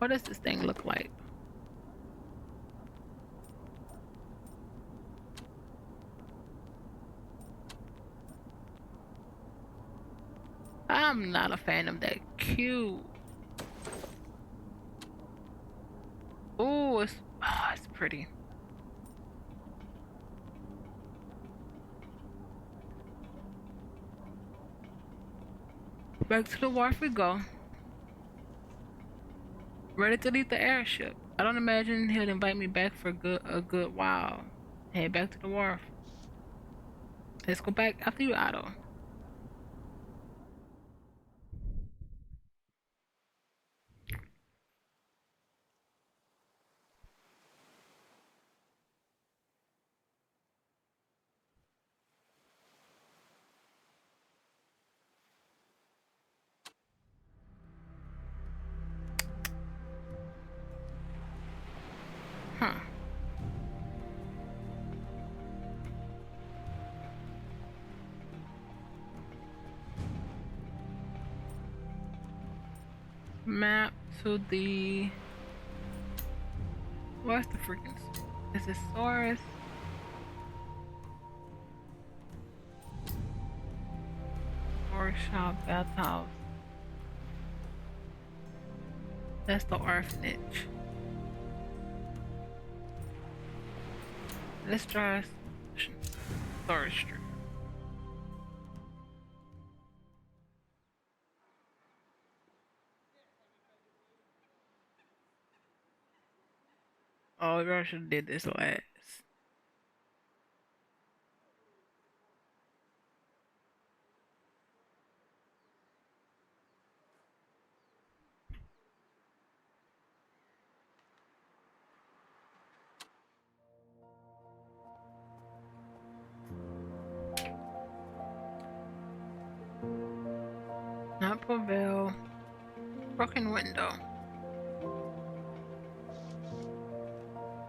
What does this thing look like? I'm not a fan of that cube. Oh, it's pretty. Back to the wharf we go. Ready to leave the airship. I don't imagine he'll invite me back for a good while. Head back to the wharf. Let's go back after you, Otto. Huh. Map to the... Where's the freaking... Is it Saurus? Workshop, bathhouse. That's the orphanage. Let's try Storage Street. Oh, we probably should have did this last. Not prevail. Broken window.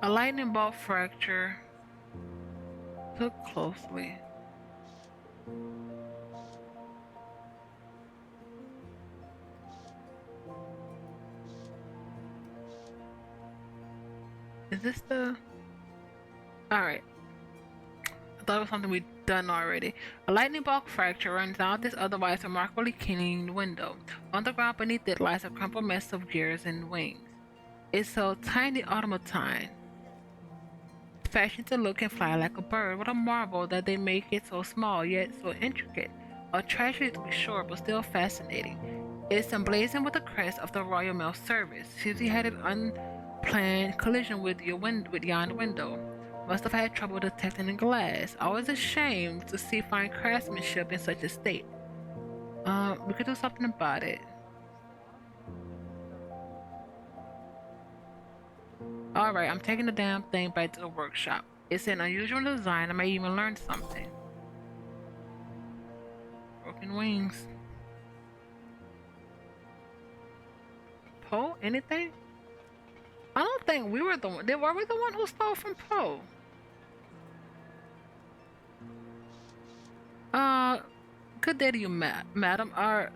A lightning bolt fracture. Look closely. Is this the... Alright. I thought it was something we'd done already. A lightning bolt fracture runs out this otherwise remarkably clean window. On the ground beneath it lies a crumpled mess of gears and wings. It's a tiny automaton, fashioned to look and fly like a bird. What a marvel that they make it so small, yet so intricate. A tragedy to be sure, but still fascinating. It's emblazoned with the crest of the Royal Mail Service. Susie had an unplanned collision with yon window. Must have had trouble detecting the glass. Always a shame to see fine craftsmanship in such a state. We could do something about it. Alright, I'm taking the damn thing back to the workshop. It's an unusual design. I may even learn something. Broken wings. Poe? Anything? I don't think we were the one. Were we the one who stole from Poe? Good day to you, madam.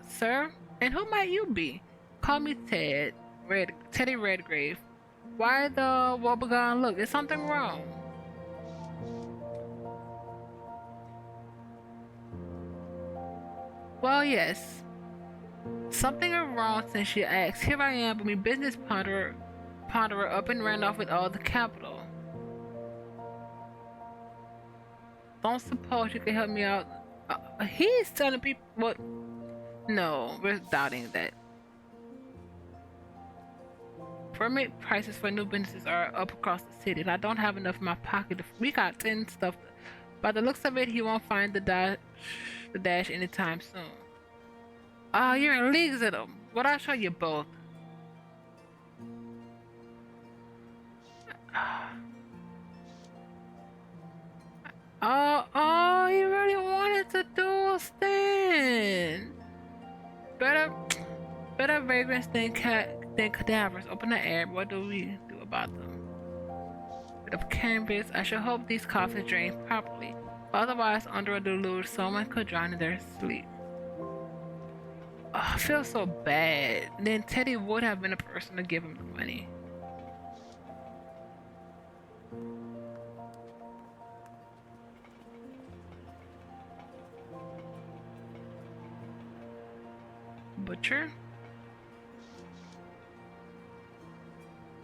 Sir? And who might you be? Call me Teddy Redgrave. Why the woebegone look? Is something wrong? Well, yes. Something is wrong since you asked. Here I am, with me business ponderer up and ran off with all the capital. Don't suppose you can help me out? He's telling people what? No, we're doubting that. Permit prices for new businesses are up across the city, and I don't have enough in my pocket. We got 10 stuff. By the looks of it, he won't find the dash anytime soon. You're in leagues with them. What I'll show you both. He really wanted to do a stand. Better vagrants than cadavers. Open the air. What do we do about them? Bit of canvas. I should hope these coffins drain properly. Otherwise, under a deluge, someone could drown in their sleep. I feel so bad. Then Teddy would have been the person to give him the money. Butcher?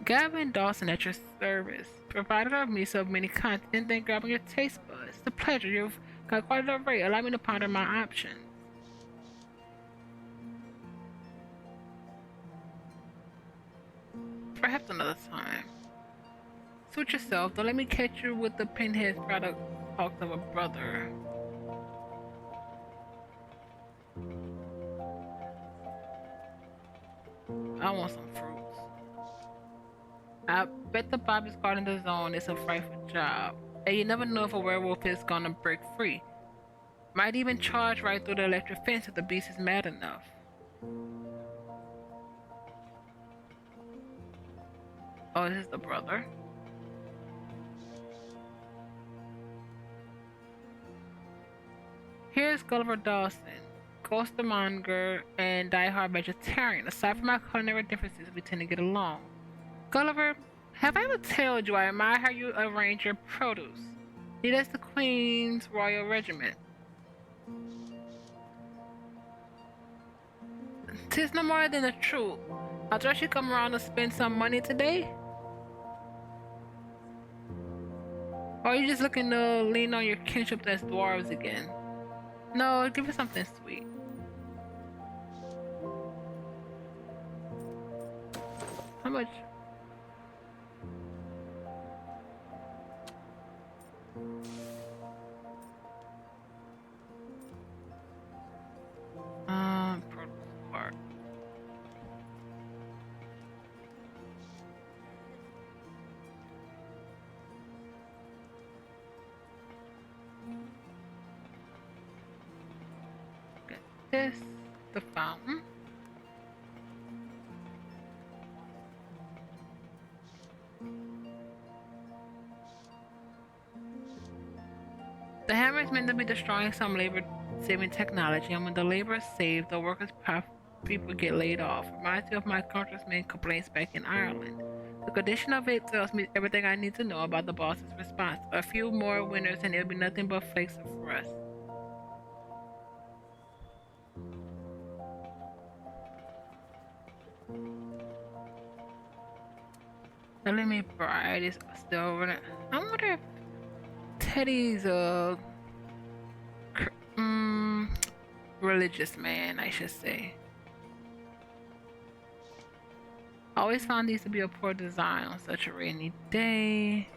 Gavin Dawson at your service. Provider of me so many content than grabbing your taste buds. It's a pleasure. You've got quite an array. Allow me to ponder my options. Perhaps another time. Suit yourself. Don't let me catch you with the pinhead product talks of a brother. I want some fruits. I bet the Bobby's guarding the zone is a frightful job. And you never know if a werewolf is gonna break free. Might even charge right through the electric fence if the beast is mad enough. Oh, this is the brother. Here's Gulliver Dawson, costermonger and diehard vegetarian. Aside from our culinary differences, we tend to get along. Gulliver, have I ever told you I admire how you arrange your produce? See, that's the Queen's Royal Regiment. 'Tis no more than the truth. I trust you come around to spend some money today? Or are you just looking to lean on your kinship as dwarves again? No, give us something sweet. How much? Produce part. Get this, the fountain. The hammer is meant to be destroying some labor-saving technology, and when the labor is saved, the workers' people get laid off. Reminds me of my congressman complaints back in Ireland. The condition of it tells me everything I need to know about the boss's response. A few more winners and it'll be nothing but flakes of rust. Telling me Bride is still running. I wonder if Teddy's a religious man, I should say. I always found these to be a poor design on such a rainy day.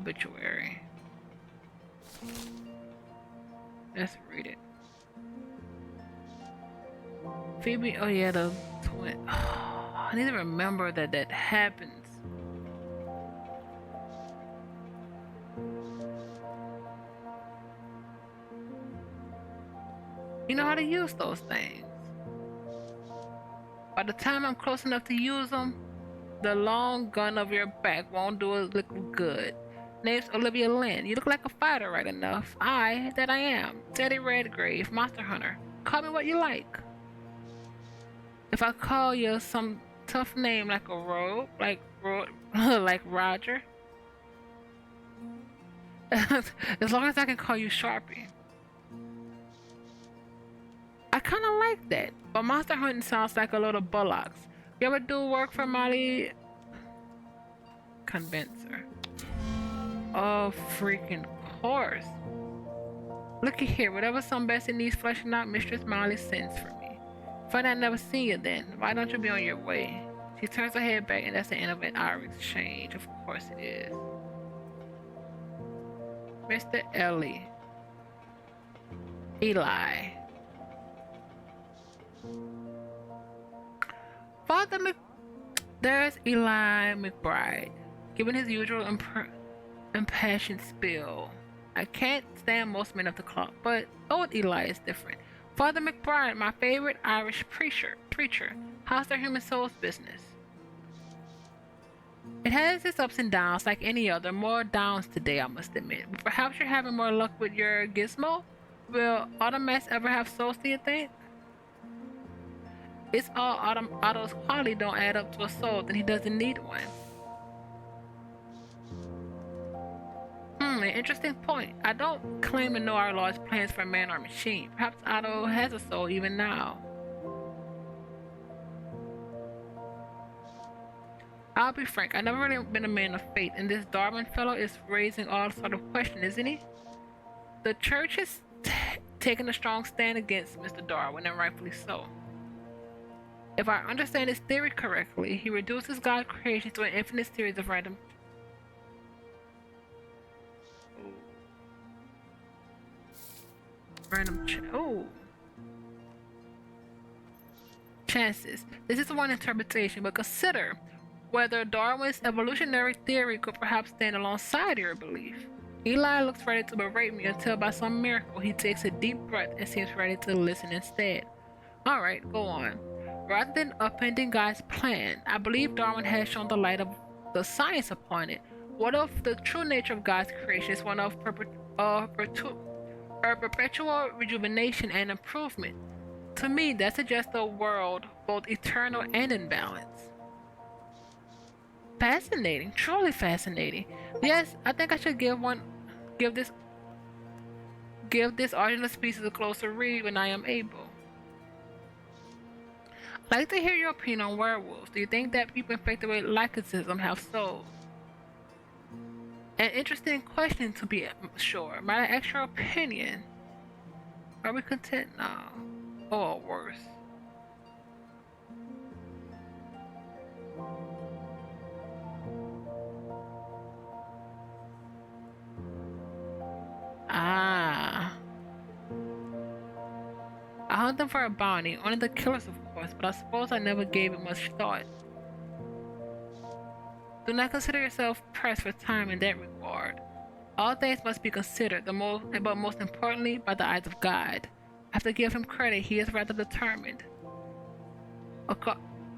Obituary. Let's read it. Phoebe, oh yeah, the twin. I need to remember that happens. You know how to use those things. By the time I'm close enough to use them, the long gun of your back won't do a lick of good. Name's Olivia Lynn. You look like a fighter right enough. I am. Teddy Redgrave, Monster Hunter. Call me what you like. If I call you some tough name like a rogue, like Roger, as long as I can call you Sharpie. I kind of like that, but monster hunting sounds like a load of bullocks. You ever do work for Molly Convincer? Oh, freaking course. Looky here, whatever some Bessie needs fleshing out, Mistress Molly sends for me. If I never see you then, why don't you be on your way? She turns her head back and that's the end of our exchange. Of course it is. Mr. Ellie. Eli. There's Eli McBride, giving his usual impassioned spiel. I can't stand most men of the clock, but old Eli is different. Father McBride, my favorite Irish preacher. How's their human souls business? It has its ups and downs like any other, more downs today, I must admit. But perhaps you're having more luck with your gizmo? Will automats ever have souls, do you think? It's all Otto's quality don't add up to a soul, then he doesn't need one. An interesting point. I don't claim to know our Lord's plans for man or machine. Perhaps Otto has a soul even now. I'll be frank, I've never really been a man of faith, and this Darwin fellow is raising all sort of questions, isn't he? The church is taking a strong stand against Mr. Darwin, and rightfully so. If I understand his theory correctly, he reduces God's creation to an infinite series of random chances. This is one interpretation, but consider whether Darwin's evolutionary theory could perhaps stand alongside your belief. Eli looks ready to berate me until by some miracle he takes a deep breath and seems ready to listen instead. Alright, go on. Rather than upending God's plan, I believe Darwin has shown the light of the science upon it. What if the true nature of God's creation is one of perpetual rejuvenation and improvement? To me, that suggests a world both eternal and in balance. Fascinating, truly fascinating. Yes, I think I should give this original species a closer read when I am able. I'd like to hear your opinion on werewolves. Do you think that people infected with lycanthropy have souls? An interesting question, to be sure. Might I ask your opinion? Are we content now? Or worse? Ah. I hunt them for a bounty, only the killers of course, but I suppose I never gave it much thought. Do not consider yourself pressed for time in that regard. All things must be considered, but most importantly, by the eyes of God. I have to give him credit, he is rather determined.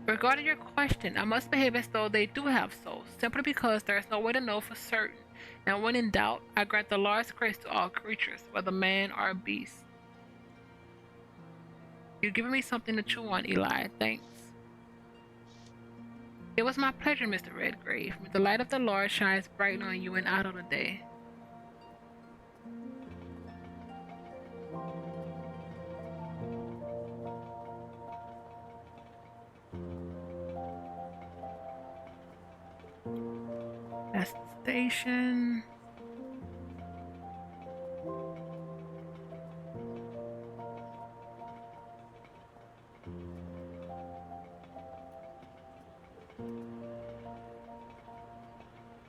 Regarding your question, I must behave as though they do have souls, simply because there is no way to know for certain, and when in doubt, I grant the Lord's grace to all creatures, whether man or beast. You've given me something to chew on, Eli. Thanks. It was my pleasure, Mr. Redgrave. May the light of the Lord shines bright on you and out of the day. That's the station.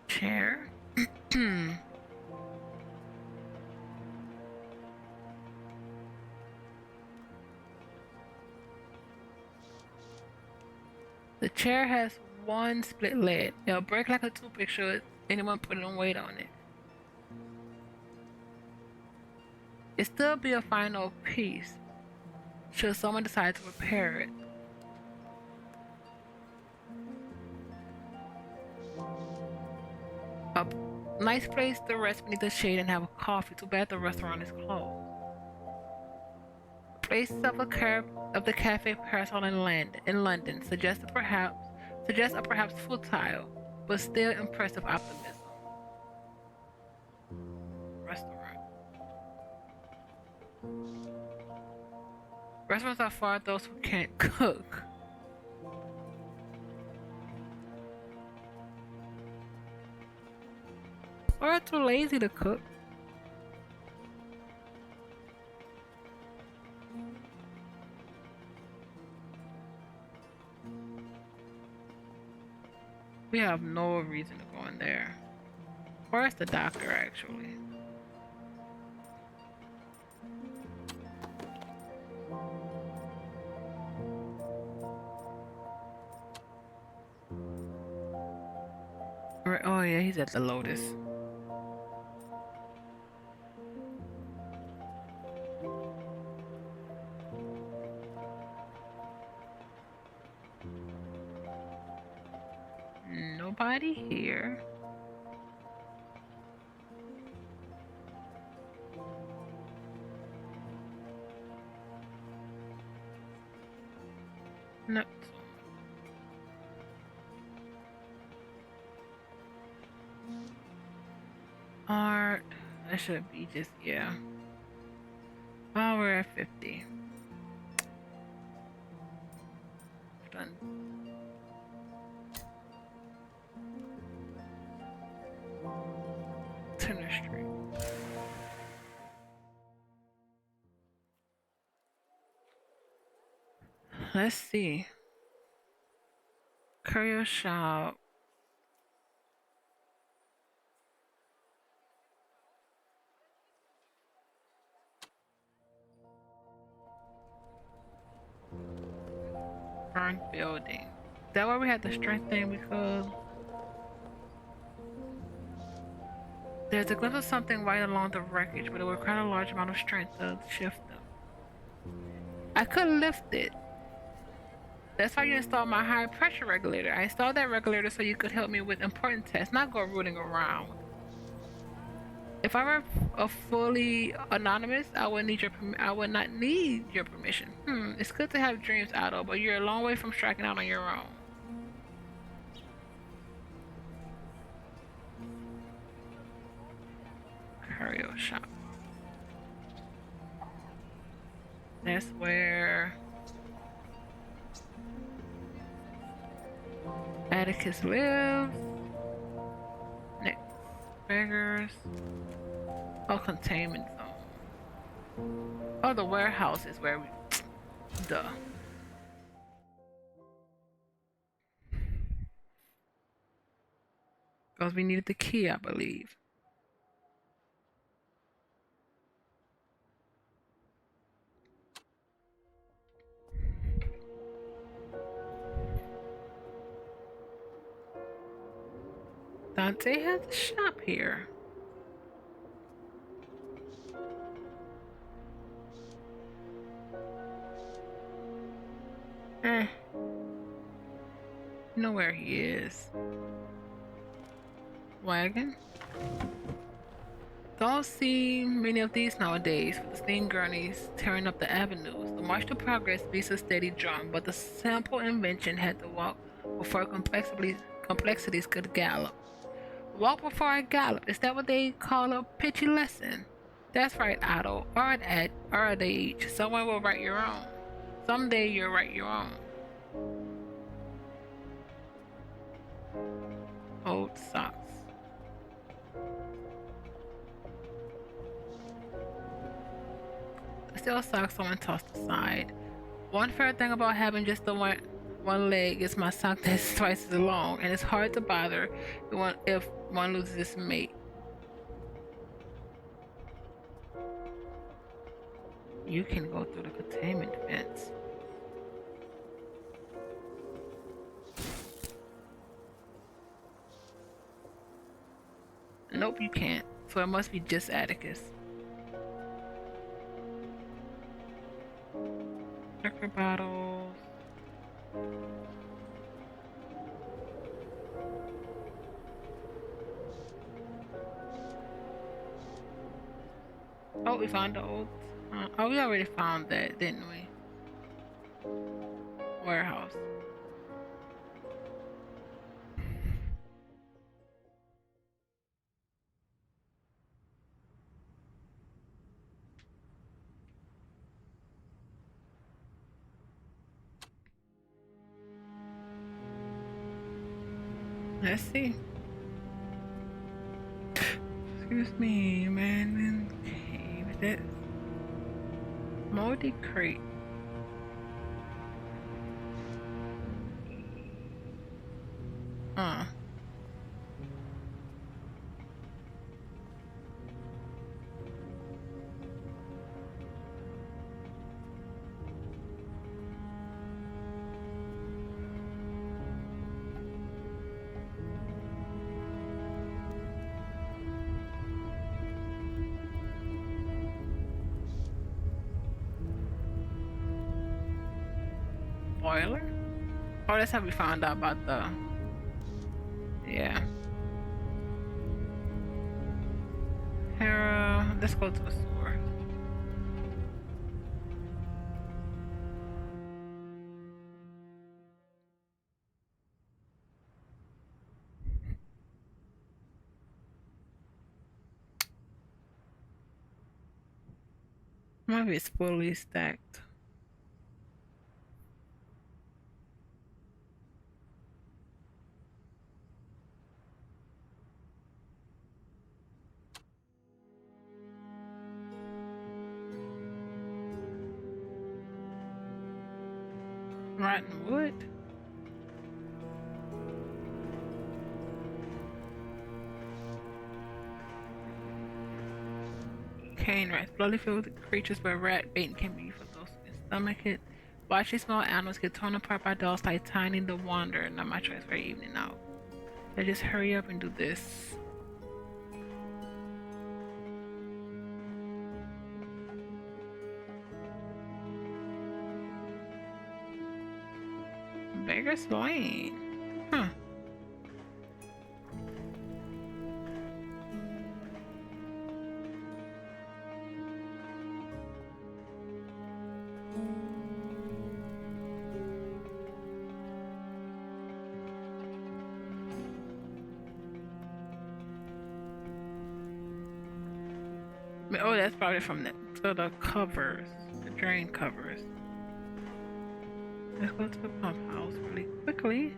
Chair. The chair has one split leg. It'll break like a toothpick should anyone put on weight on it. It'll still be a final piece should someone decide to repair it. A nice place to rest beneath the shade and have a coffee. Too bad the restaurant is closed. Places of the cafe parasol in London suggests a perhaps futile but still impressive optimism. Restaurant. Restaurants are for those who can't cook. Or too lazy to cook. We have no reason to go in there. Where's the doctor, actually? Oh yeah, he's at the Lotus. Nobody here. No. Art. That should be just, yeah. Oh, we're at 50. Done. Turner Street. Let's see. Curio shop. Burned building. Is that why we had the strength thing? Because there's a glimpse of something right along the wreckage, but it would require a large amount of strength to shift them. I could lift it. That's why you installed my high pressure regulator. I installed that regulator so you could help me with important tests, not go rooting around. If I were a fully anonymous, I would not need your permission. It's good to have dreams, Otto, but you're a long way from striking out on your own. Curio shop. That's where Atticus lives. Next, beggars. Oh, containment zone. Oh, the warehouse is where we. Duh. Because we needed the key, I believe. Dante has a shop here. You know where he is. Wagon? Don't see many of these nowadays, with the steam gurneys tearing up the avenues. The march to progress beats a steady drum, but the simple invention had to walk before complexities could gallop. Walk before I gallop. Is that what they call a pitchy lesson? That's right, Otto. Or at age. Someone will write your own. Someday you'll write your own. Old socks. Still socks someone tossed aside. One fair thing about having just the one leg is my sock that's twice as long, and it's hard to bother if one loses its mate. You can go through the containment fence. Nope, you can't. So it must be just Atticus. Liquor bottles. Oh, we found the old. Oh, we already found that, didn't we? Warehouse. Let's see. Excuse me, man. In cave. That moldy crate. Boiler? Oh, that's how we found out about the. Yeah. Hera, let's go to the store. of it's fully stacked. Rotten wood. Cane rats. Bloodly filled creatures where rat bait can be for those who can stomach it. Watching small animals get torn apart by dogs like Tiny the Wanderer. Not my choice for evening out. I just hurry up and do this. Beggar's Lane. Huh. Oh, that's probably from the covers, the drain covers. Let's go to the pump house really quickly.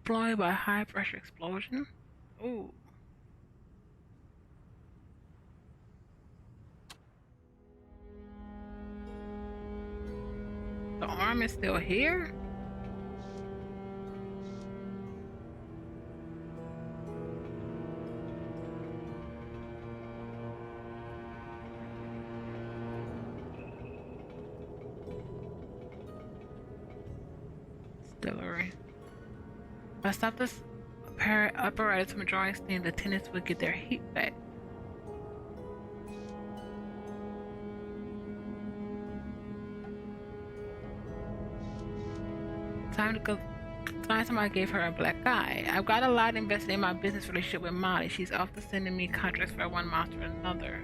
Deployed by high pressure explosion. Ooh. The arm is still here? Distillery. If I stop this apparatus from drawing steam, the tenants would get their heat back. Time to go. Time somebody gave her a black eye. I've got a lot invested in my business relationship with Molly. She's often sending me contracts for one monster or another.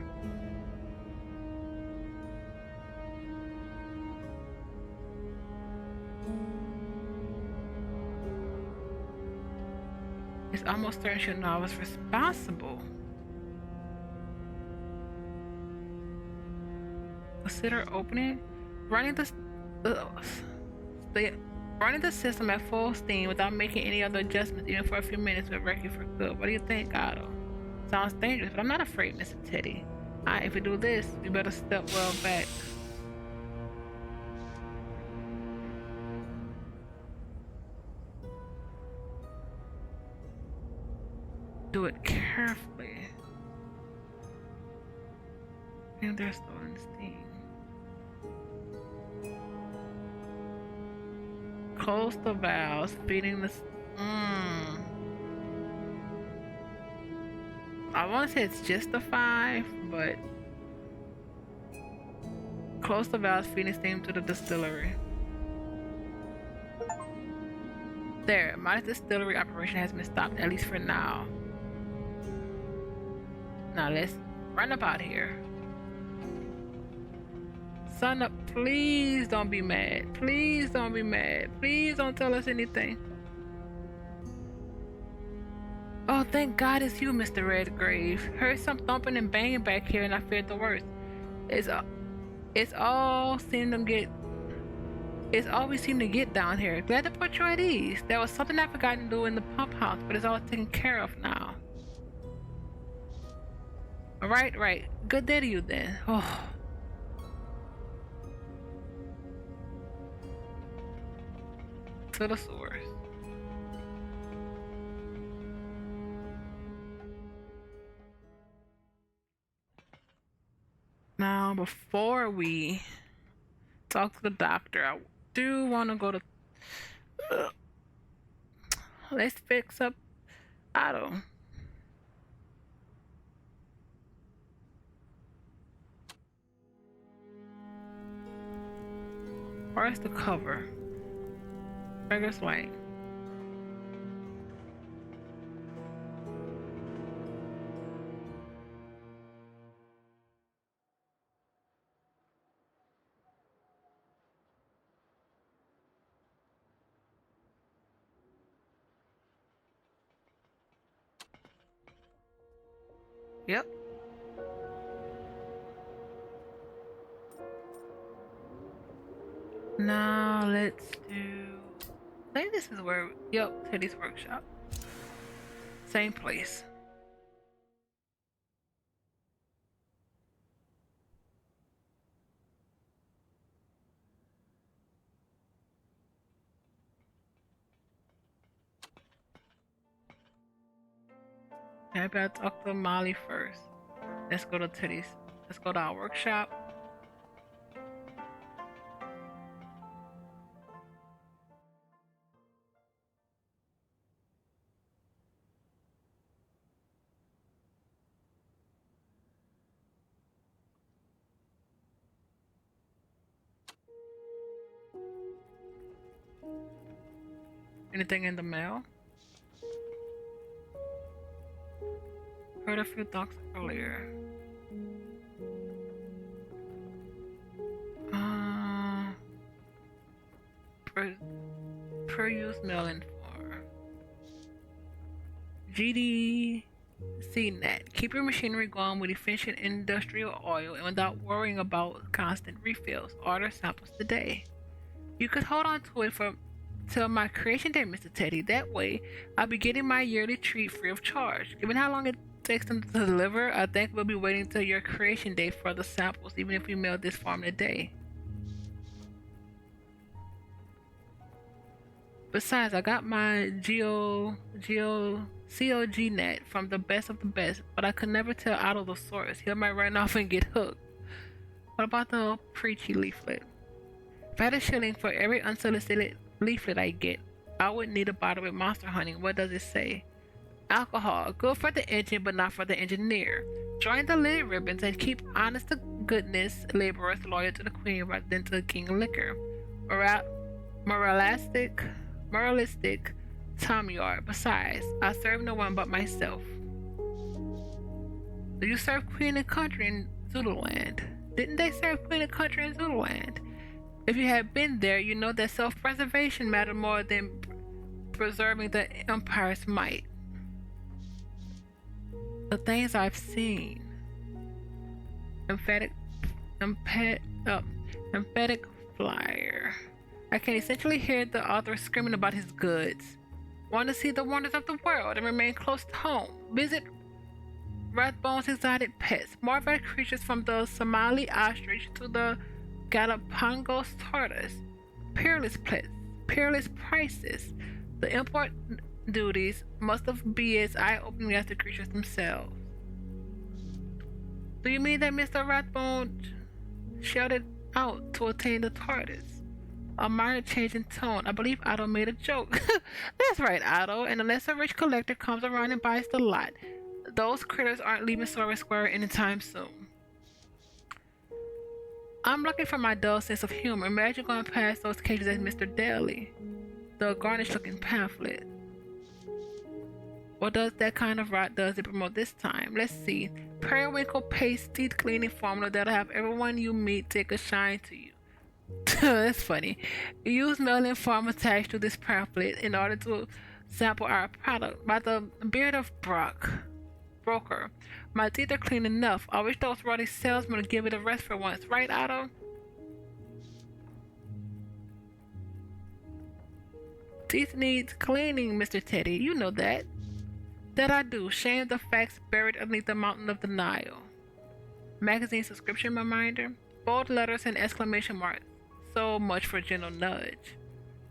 It's almost certain she'll know I was responsible. Consider opening, running running the system at full steam without making any other adjustments, even for a few minutes, will wreck you for good. What do you think, Otto? Sounds dangerous, but I'm not afraid, Mr. Teddy. Alright, if we do this, we better step well back. Do it carefully. And they're storing steam. Close the valves, feeding the. I want to say it's just a 5, but close the valves, feeding steam to the distillery. There, my distillery operation has been stopped, at least for now. Now let's run up out here. Son up, please don't be mad. Please don't be mad. Please don't tell us anything. Oh, thank God it's you, Mr. Redgrave. Heard some thumping and banging back here and I feared the worst. It's all we seem to get down here. Glad to put you at ease. There was something I forgot to do in the pump house, but it's all taken care of now. Right. Good day to you then. Oh. To the source. Now, before we talk to the doctor, I do want to go to. Let's fix up Otto. Parts to cover. Beggar's Lane. Yep. Now let's do. I think this is where. Yep, Teddy's workshop. Same place. I better talk to Molly first. Let's go to Teddy's. Let's go to our workshop. Anything in the mail? Heard a few talks earlier. Per use mailing for GDC net. Keep your machinery going with efficient industrial oil and without worrying about constant refills. Order samples today. You could hold on to it for till my creation day, Mr. Teddy. That way, I'll be getting my yearly treat free of charge. Given how long it takes them to deliver, I think we'll be waiting till your creation day for the samples, even if we mail this farm today. Besides, I got my COG net from the best of the best, but I could never tell Otto the source. He might run off and get hooked. What about the preachy leaflet? If I had a shilling for every unsolicited leaflet I get, I would need a bottle with Monster Honey. What does it say? Alcohol, good for the engine but not for the engineer. Join the Lily Ribbons and keep honest to goodness laborers loyal to the queen rather than to the king of liquor. Moralistic Tom Yard. Besides, I serve no one but myself. Do you serve Queen and Country in Zululand? Didn't they serve Queen and Country in Zululand? If you had been there, you know that self-preservation mattered more than preserving the Empire's might. The things I've seen. Emphatic flyer. I can essentially hear the author screaming about his goods. Want to see the wonders of the world and remain close to home? Visit Rathbone's exotic pets, marvelous creatures from the Somali ostrich to the Galapagos tortoise. Peerless prices. The import duties must be as eye-opening as the creatures themselves. Do you mean that Mr. Rathbone shouted out to attain the tortoise? A minor change in tone. I believe Otto made a joke. That's right, Otto. And unless a rich collector comes around and buys the lot, those critters aren't leaving Sora Square anytime soon. I'm looking for my dull sense of humor. Imagine going past those cages at Mr. Daly. The garnish-looking pamphlet. What does that kind of rot does it promote this time? Let's see. Periwinkle paste teeth cleaning formula that'll have everyone you meet take a shine to you. That's funny. Use mailing form attached to this pamphlet in order to sample our product. By the beard of Broker, my teeth are clean enough. I wish those ruddy salesmen would give it a rest for once, right, Otto? Teeth needs cleaning, Mr. Teddy. You know that. That I do. Shame the facts buried underneath the mountain of the Nile. Magazine subscription reminder. Bold letters and exclamation marks. So much for gentle nudge.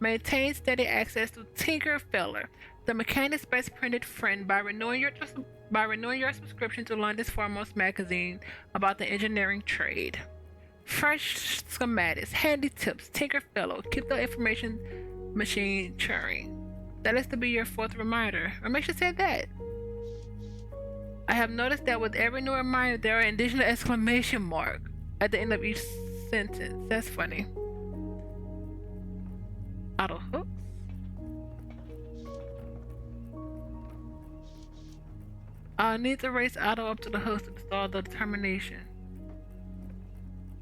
Maintain steady access to Tinkerfeller, the mechanic's best printed friend, by renewing your subscription to London's foremost magazine about the engineering trade. Fresh schematics, handy tips, Tinkerfellow. Keep the information machine churning. That is to be your fourth reminder. Or make sure to say that. I have noticed that with every new reminder, there are additional exclamation mark at the end of each sentence. That's funny. Auto hooks. I need to race Otto up to the hooks to install the determination.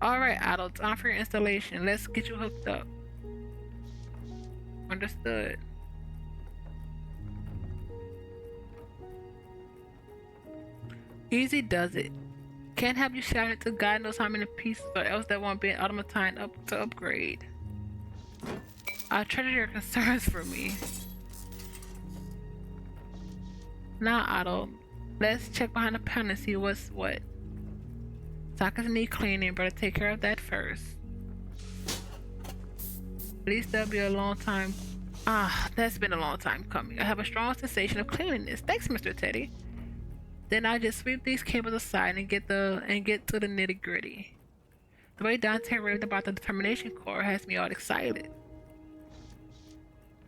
Alright, Otto, time for your installation. Let's get you hooked up. Understood. Easy does it. Can't have you shout it to God knows how many pieces, or else there won't be an automaton up to upgrade. I treasure your concerns for me. Now, Otto, let's check behind the panel and see what's what. Sockets need cleaning, better take care of that first. At least that'll be a long time. Ah, that's been a long time coming. I have a strong sensation of cleanliness. Thanks, Mr. Teddy. Then I just sweep these cables aside and get to the nitty gritty. The way Dante raved about the determination core has me all excited.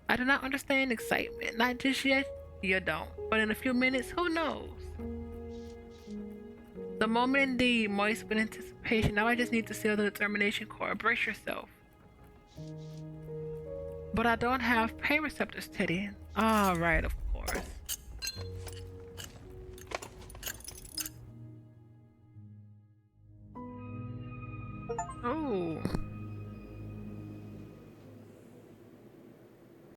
I do not understand excitement. Not just yet. You don't. But in a few minutes, who knows? The moment indeed, moist with anticipation. Now I just need to seal the determination core. Brace yourself. But I don't have pain receptors, Teddy. Alright, of course.